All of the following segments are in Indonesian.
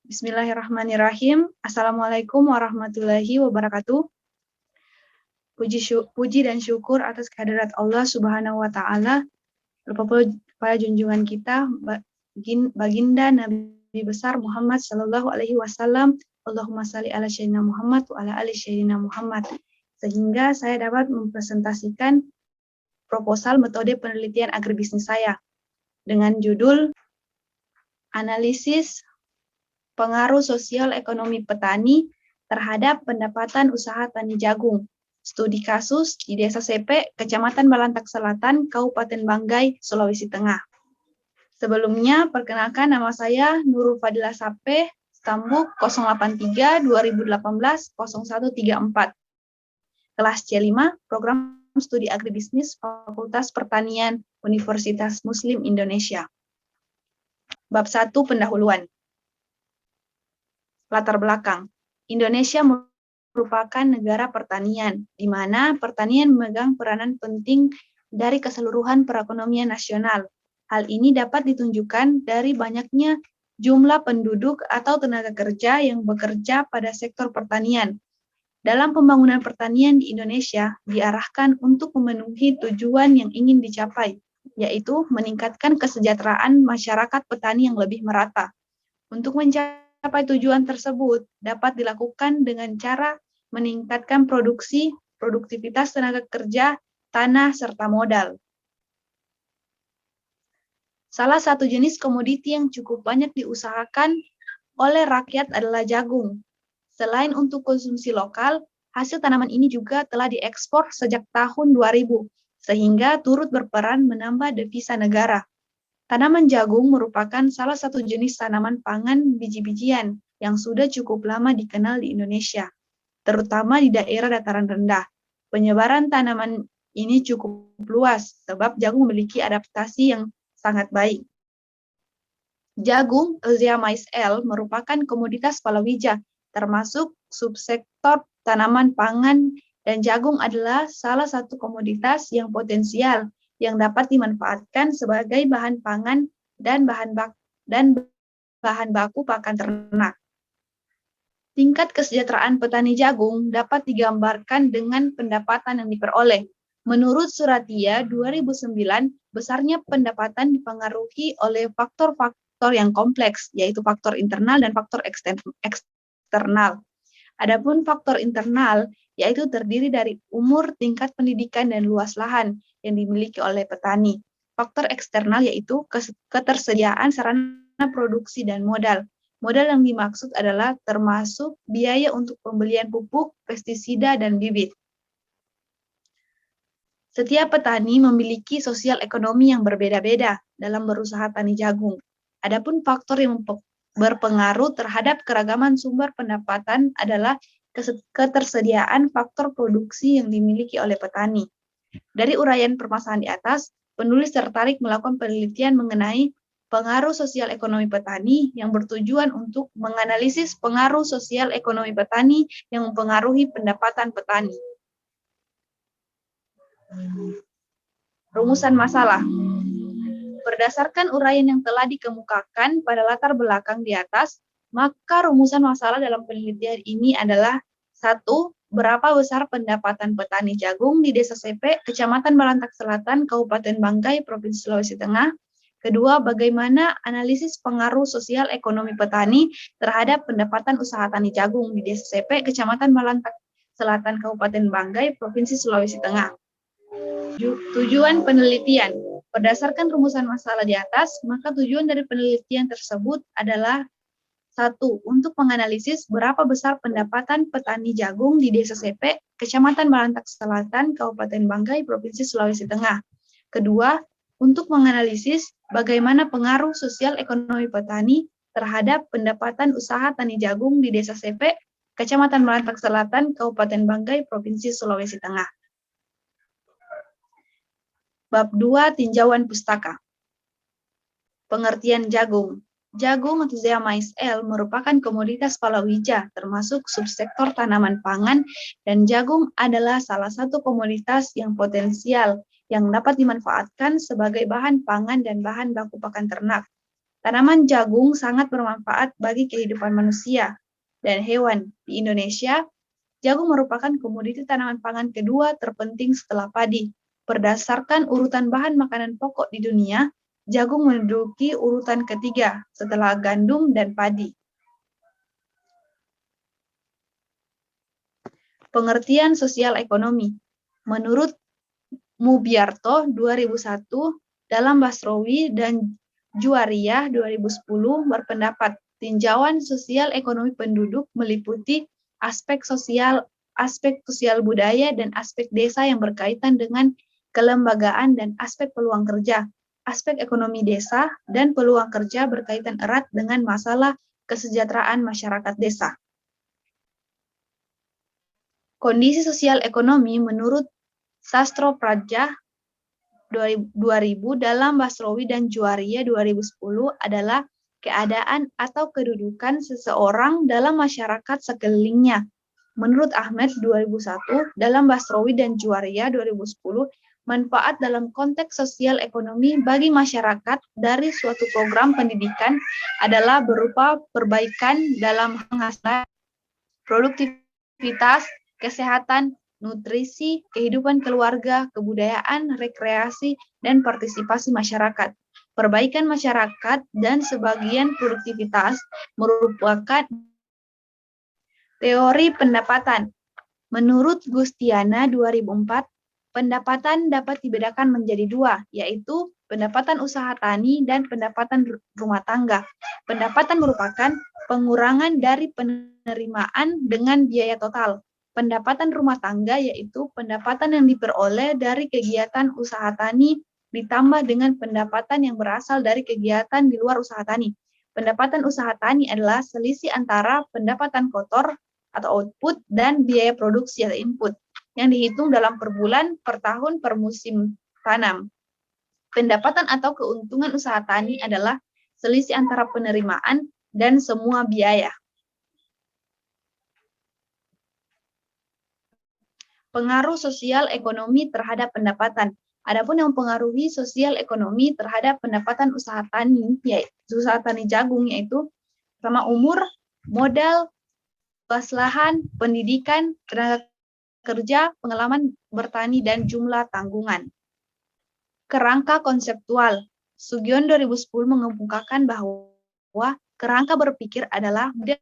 Bismillahirrahmanirrahim. Assalamualaikum warahmatullahi wabarakatuh. Puji dan syukur atas kehadirat Allah Subhanahu wa Ta'ala, pada junjungan kita, baginda Nabi besar Muhammad Sallallahu Alaihi Wasallam. Allahumma salli ala Sayyidina Muhammad wa ala ali Sayyidina Muhammad. Sehingga saya dapat mempresentasikan proposal metode penelitian agribisnis saya dengan judul Analisis Pengaruh Sosial Ekonomi Petani terhadap Pendapatan Usaha Tani Jagung. Studi kasus di Desa Sepe, Kecamatan Balantak Selatan, Kabupaten Banggai, Sulawesi Tengah. Sebelumnya, perkenalkan nama saya Nurul Fadilah Sape, Stambuk 083 2018 0134. Kelas C5, Program Studi Agribisnis Fakultas Pertanian Universitas Muslim Indonesia. Bab 1 Pendahuluan. Latar belakang. Indonesia merupakan negara pertanian, di mana pertanian memegang peranan penting dari keseluruhan perekonomian nasional. Hal ini dapat ditunjukkan dari banyaknya jumlah penduduk atau tenaga kerja yang bekerja pada sektor pertanian. Dalam pembangunan pertanian di Indonesia diarahkan untuk memenuhi tujuan yang ingin dicapai, yaitu meningkatkan kesejahteraan masyarakat petani yang lebih merata. Untuk mencapai tujuan tersebut dapat dilakukan dengan cara meningkatkan produksi, produktivitas tenaga kerja, tanah, serta modal. Salah satu jenis komoditi yang cukup banyak diusahakan oleh rakyat adalah jagung. Selain untuk konsumsi lokal, hasil tanaman ini juga telah diekspor sejak tahun 2000, sehingga turut berperan menambah devisa negara. Tanaman jagung merupakan salah satu jenis tanaman pangan biji-bijian yang sudah cukup lama dikenal di Indonesia, terutama di daerah dataran rendah. Penyebaran tanaman ini cukup luas, sebab jagung memiliki adaptasi yang sangat baik. Jagung, Elzea Mais L, merupakan komoditas palawija, termasuk subsektor tanaman pangan, dan jagung adalah salah satu komoditas yang potensial yang dapat dimanfaatkan sebagai bahan pangan dan bahan baku pakan ternak. Tingkat kesejahteraan petani jagung dapat digambarkan dengan pendapatan yang diperoleh. Menurut Suratia 2009, besarnya pendapatan dipengaruhi oleh faktor-faktor yang kompleks, yaitu faktor internal dan faktor eksternal. Adapun faktor internal yaitu terdiri dari umur, tingkat pendidikan, dan luas lahan yang dimiliki oleh petani. Faktor eksternal yaitu ketersediaan sarana produksi dan modal. Modal yang dimaksud adalah termasuk biaya untuk pembelian pupuk, pestisida, dan bibit. Setiap petani memiliki sosial ekonomi yang berbeda-beda dalam berusaha tani jagung. Adapun faktor yang berpengaruh terhadap keragaman sumber pendapatan adalah ketersediaan faktor produksi yang dimiliki oleh petani. Dari uraian permasalahan di atas, penulis tertarik melakukan penelitian mengenai pengaruh sosial ekonomi petani yang bertujuan untuk menganalisis pengaruh sosial ekonomi petani yang mempengaruhi pendapatan petani. Rumusan masalah. Berdasarkan uraian yang telah dikemukakan pada latar belakang di atas, maka rumusan masalah dalam penelitian ini adalah 1. Berapa besar pendapatan petani jagung di Desa Sepe, Kecamatan Balantak Selatan, Kabupaten Banggai, Provinsi Sulawesi Tengah. 2. Bagaimana analisis pengaruh sosial ekonomi petani terhadap pendapatan usaha tani jagung di Desa Sepe, Kecamatan Balantak Selatan, Kabupaten Banggai, Provinsi Sulawesi Tengah. Tujuan penelitian. Berdasarkan rumusan masalah di atas, maka tujuan dari penelitian tersebut adalah 1. Untuk menganalisis berapa besar pendapatan petani jagung di Desa Sepe, Kecamatan Balantak Selatan, Kabupaten Banggai, Provinsi Sulawesi Tengah. 2. Untuk menganalisis bagaimana pengaruh sosial ekonomi petani terhadap pendapatan usaha tani jagung di Desa Sepe, Kecamatan Balantak Selatan, Kabupaten Banggai, Provinsi Sulawesi Tengah. Bab 2 Tinjauan Pustaka. Pengertian jagung. Jagung atau Elzea Mais L merupakan komoditas palawija termasuk subsektor tanaman pangan, dan jagung adalah salah satu komoditas yang potensial yang dapat dimanfaatkan sebagai bahan pangan dan bahan baku pakan ternak. Tanaman jagung sangat bermanfaat bagi kehidupan manusia dan hewan. Di Indonesia, jagung merupakan komoditi tanaman pangan kedua terpenting setelah padi. Berdasarkan urutan bahan makanan pokok di dunia, jagung menduduki urutan ketiga setelah gandum dan padi. Pengertian sosial ekonomi. Menurut Mubiarto 2001, dalam Basrowi dan Juwariyah 2010 berpendapat tinjauan sosial ekonomi penduduk meliputi aspek sosial budaya dan aspek desa yang berkaitan dengan kelembagaan dan aspek peluang kerja. Aspek ekonomi desa dan peluang kerja berkaitan erat dengan masalah kesejahteraan masyarakat desa. Kondisi sosial ekonomi menurut Sastro Praja 2000 dalam Basrowi dan Juwariyah 2010 adalah keadaan atau kedudukan seseorang dalam masyarakat sekelilingnya. Menurut Ahmed 2001 dalam Basrowi dan Juwariyah 2010, manfaat dalam konteks sosial ekonomi bagi masyarakat dari suatu program pendidikan adalah berupa perbaikan dalam penghasilan, produktivitas, kesehatan, nutrisi, kehidupan keluarga, kebudayaan, rekreasi, dan partisipasi masyarakat. Perbaikan masyarakat dan sebagian produktivitas merupakan teori pendapatan. Menurut Gustiana 2004, pendapatan dapat dibedakan menjadi dua, yaitu pendapatan usaha tani dan pendapatan rumah tangga. Pendapatan merupakan pengurangan dari penerimaan dengan biaya total. Pendapatan rumah tangga yaitu pendapatan yang diperoleh dari kegiatan usaha tani ditambah dengan pendapatan yang berasal dari kegiatan di luar usaha tani. Pendapatan usaha tani adalah selisih antara pendapatan kotor atau output dan biaya produksi atau input yang dihitung dalam per bulan, per tahun, per musim tanam. Pendapatan atau keuntungan usaha tani adalah selisih antara penerimaan dan semua biaya. Pengaruh sosial ekonomi terhadap pendapatan. Adapun yang mempengaruhi sosial ekonomi terhadap pendapatan usaha tani, yaitu usaha tani jagung, yaitu pertama umur, modal, luas lahan, pendidikan, tenaga kerja, pengalaman bertani, dan jumlah tanggungan. Kerangka konseptual. Sugion 2010 mengemukakan bahwa kerangka berpikir adalah model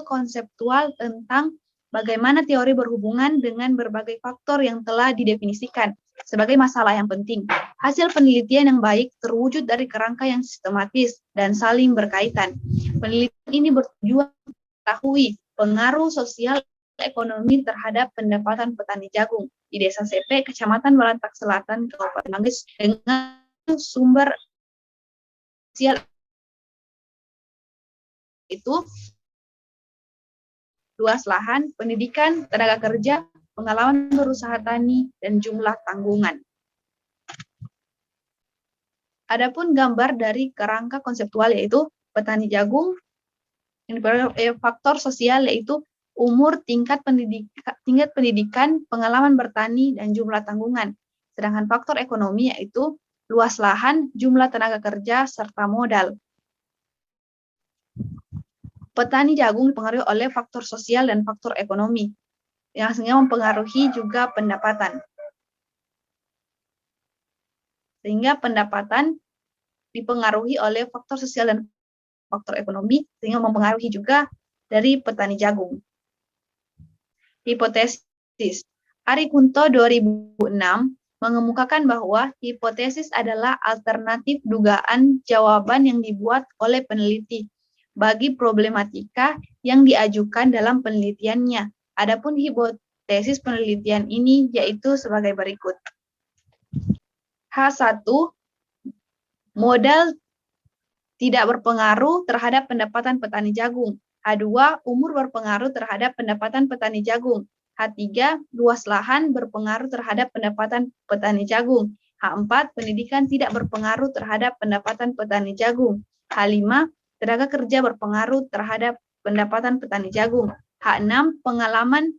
konseptual tentang bagaimana teori berhubungan dengan berbagai faktor yang telah didefinisikan sebagai masalah yang penting. Hasil penelitian yang baik terwujud dari kerangka yang sistematis dan saling berkaitan. Penelitian ini bertujuan mengetahui pengaruh sosial ekonomi terhadap pendapatan petani jagung di Desa Sepe, Kecamatan Balantak Selatan, Kabupaten Manggis, dengan sumber sosial itu luas lahan, pendidikan, tenaga kerja, pengalaman berusaha tani, dan jumlah tanggungan. Adapun gambar dari kerangka konseptual yaitu petani jagung, faktor sosial yaitu umur, tingkat pendidikan, pengalaman bertani, dan jumlah tanggungan. Sedangkan faktor ekonomi yaitu luas lahan, jumlah tenaga kerja, serta modal. Petani jagung dipengaruhi oleh faktor sosial dan faktor ekonomi, yang sehingga mempengaruhi juga pendapatan. Sehingga pendapatan dipengaruhi oleh faktor sosial dan faktor ekonomi, sehingga mempengaruhi juga dari petani jagung. Hipotesis. Ari Kunto 2006 mengemukakan bahwa hipotesis adalah alternatif dugaan jawaban yang dibuat oleh peneliti bagi problematika yang diajukan dalam penelitiannya. Adapun hipotesis penelitian ini yaitu sebagai berikut. H1, modal tidak berpengaruh terhadap pendapatan petani jagung. H2, umur berpengaruh terhadap pendapatan petani jagung. H3, luas lahan berpengaruh terhadap pendapatan petani jagung. H4, pendidikan tidak berpengaruh terhadap pendapatan petani jagung. H5, tenaga kerja berpengaruh terhadap pendapatan petani jagung. H6, pengalaman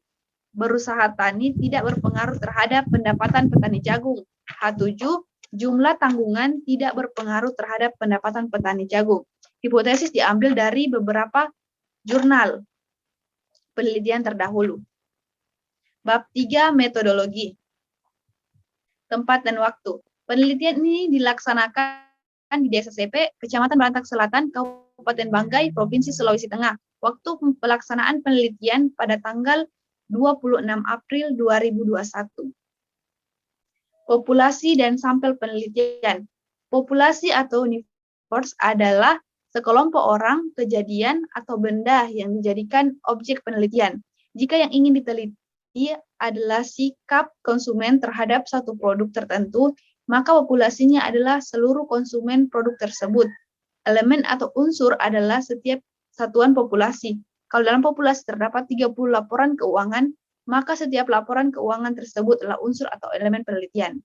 berusaha tani tidak berpengaruh terhadap pendapatan petani jagung. H7, jumlah tanggungan tidak berpengaruh terhadap pendapatan petani jagung. Hipotesis diambil dari beberapa jurnal penelitian terdahulu. Bab 3, metodologi. Tempat dan waktu. Penelitian ini dilaksanakan di Desa Sepe, Kecamatan Berantak Selatan, Kabupaten Banggai, Provinsi Sulawesi Tengah. Waktu pelaksanaan penelitian pada tanggal 26 April 2021. Populasi dan sampel penelitian. Populasi atau universe adalah sekelompok orang, kejadian, atau benda yang dijadikan objek penelitian. Jika yang ingin diteliti adalah sikap konsumen terhadap satu produk tertentu, maka populasinya adalah seluruh konsumen produk tersebut. Elemen atau unsur adalah setiap satuan populasi. Kalau dalam populasi terdapat 30 laporan keuangan, maka setiap laporan keuangan tersebut adalah unsur atau elemen penelitian.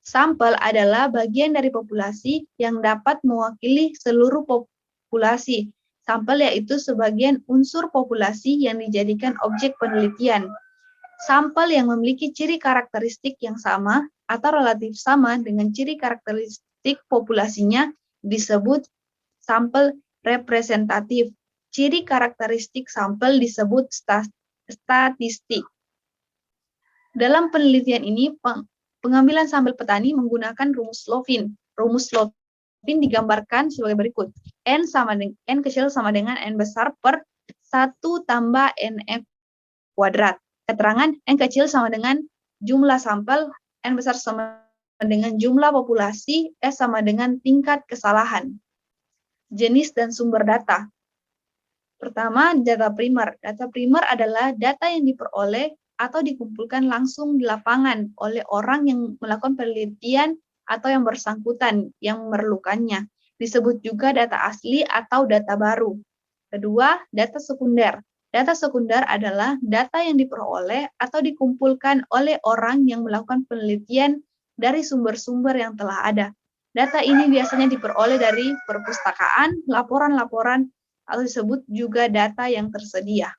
Sampel adalah bagian dari populasi yang dapat mewakili seluruh populasi. Sampel yaitu sebagian unsur populasi yang dijadikan objek penelitian. Sampel yang memiliki ciri karakteristik yang sama atau relatif sama dengan ciri karakteristik populasinya disebut sampel representatif. Ciri karakteristik sampel disebut statistik. Dalam penelitian ini, pengambilan sampel petani menggunakan rumus Slovin. Rumus Slovin digambarkan sebagai berikut. N kecil sama dengan N besar per 1 tambah NF kuadrat. Keterangan N kecil sama dengan jumlah sampel, N besar sama dengan jumlah populasi, S sama dengan tingkat kesalahan. Jenis dan sumber data. Pertama, data primer. Data primer adalah data yang diperoleh atau dikumpulkan langsung di lapangan oleh orang yang melakukan penelitian atau yang bersangkutan yang memerlukannya. Disebut juga data asli atau data baru. Kedua, data sekunder. Data sekunder adalah data yang diperoleh atau dikumpulkan oleh orang yang melakukan penelitian dari sumber-sumber yang telah ada. Data ini biasanya diperoleh dari perpustakaan, laporan-laporan, atau disebut juga data yang tersedia.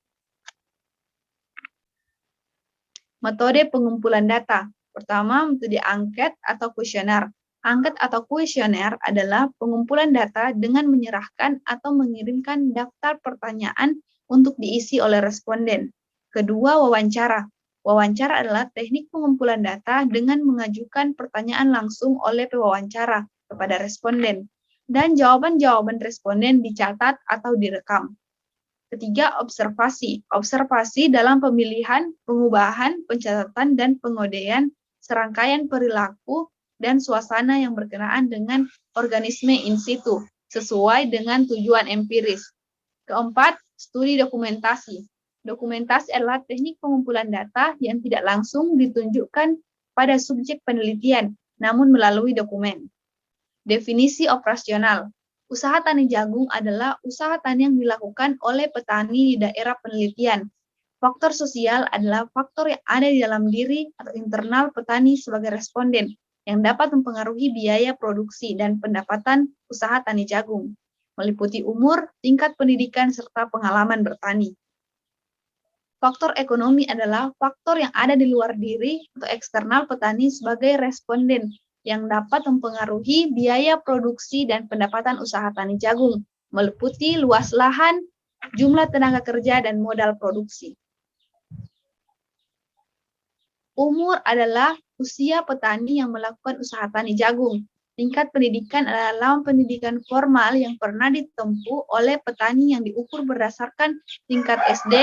Metode pengumpulan data. Pertama, metode angket atau kuesioner. Angket atau kuesioner adalah pengumpulan data dengan menyerahkan atau mengirimkan daftar pertanyaan untuk diisi oleh responden. Kedua, wawancara. Wawancara adalah teknik pengumpulan data dengan mengajukan pertanyaan langsung oleh pewawancara kepada responden. Dan jawaban-jawaban responden dicatat atau direkam. Ketiga, observasi. Observasi dalam pemilihan, pengubahan, pencatatan, dan pengodaian serangkaian perilaku dan suasana yang berkenaan dengan organisme in situ, sesuai dengan tujuan empiris. Keempat, studi dokumentasi. Dokumentasi adalah teknik pengumpulan data yang tidak langsung ditunjukkan pada subjek penelitian, namun melalui dokumen. Definisi operasional. Usaha tani jagung adalah usaha tani yang dilakukan oleh petani di daerah penelitian. Faktor sosial adalah faktor yang ada di dalam diri atau internal petani sebagai responden, yang dapat mempengaruhi biaya produksi dan pendapatan usaha tani jagung, meliputi umur, tingkat pendidikan, serta pengalaman bertani. Faktor ekonomi adalah faktor yang ada di luar diri atau eksternal petani sebagai responden yang dapat mempengaruhi biaya produksi dan pendapatan usaha tani jagung, meliputi luas lahan, jumlah tenaga kerja, dan modal produksi. Umur adalah usia petani yang melakukan usaha tani jagung. Tingkat pendidikan adalah pendidikan formal yang pernah ditempuh oleh petani yang diukur berdasarkan tingkat SD,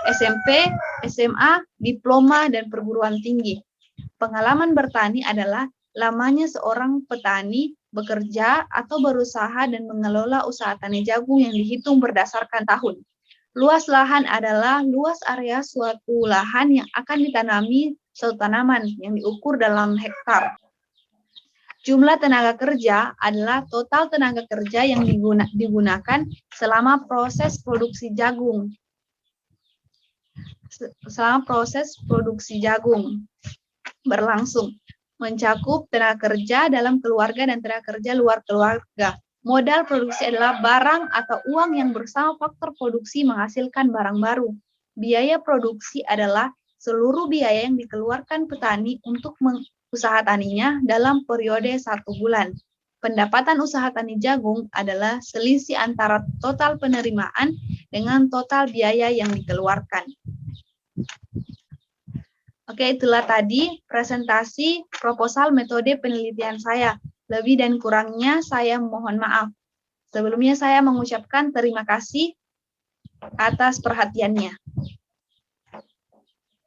SMP, SMA, diploma, dan perguruan tinggi. Pengalaman bertani adalah lamanya seorang petani bekerja atau berusaha dan mengelola usaha tani jagung yang dihitung berdasarkan tahun. Luas lahan adalah luas area suatu lahan yang akan ditanami suatu tanaman yang diukur dalam hektar. Jumlah tenaga kerja adalah total tenaga kerja yang digunakan selama proses produksi jagung. Selama proses produksi jagung berlangsung, mencakup tenaga kerja dalam keluarga dan tenaga kerja luar keluarga. Modal produksi adalah barang atau uang yang bersama faktor produksi menghasilkan barang baru. Biaya produksi adalah seluruh biaya yang dikeluarkan petani untuk usaha taninya dalam periode 1 bulan. pendapatan usaha tani jagung adalah selisih antara total penerimaan dengan total biaya yang dikeluarkan. Oke, itulah tadi presentasi proposal metode penelitian saya. Lebih dan kurangnya saya mohon maaf. Sebelumnya saya mengucapkan terima kasih atas perhatiannya.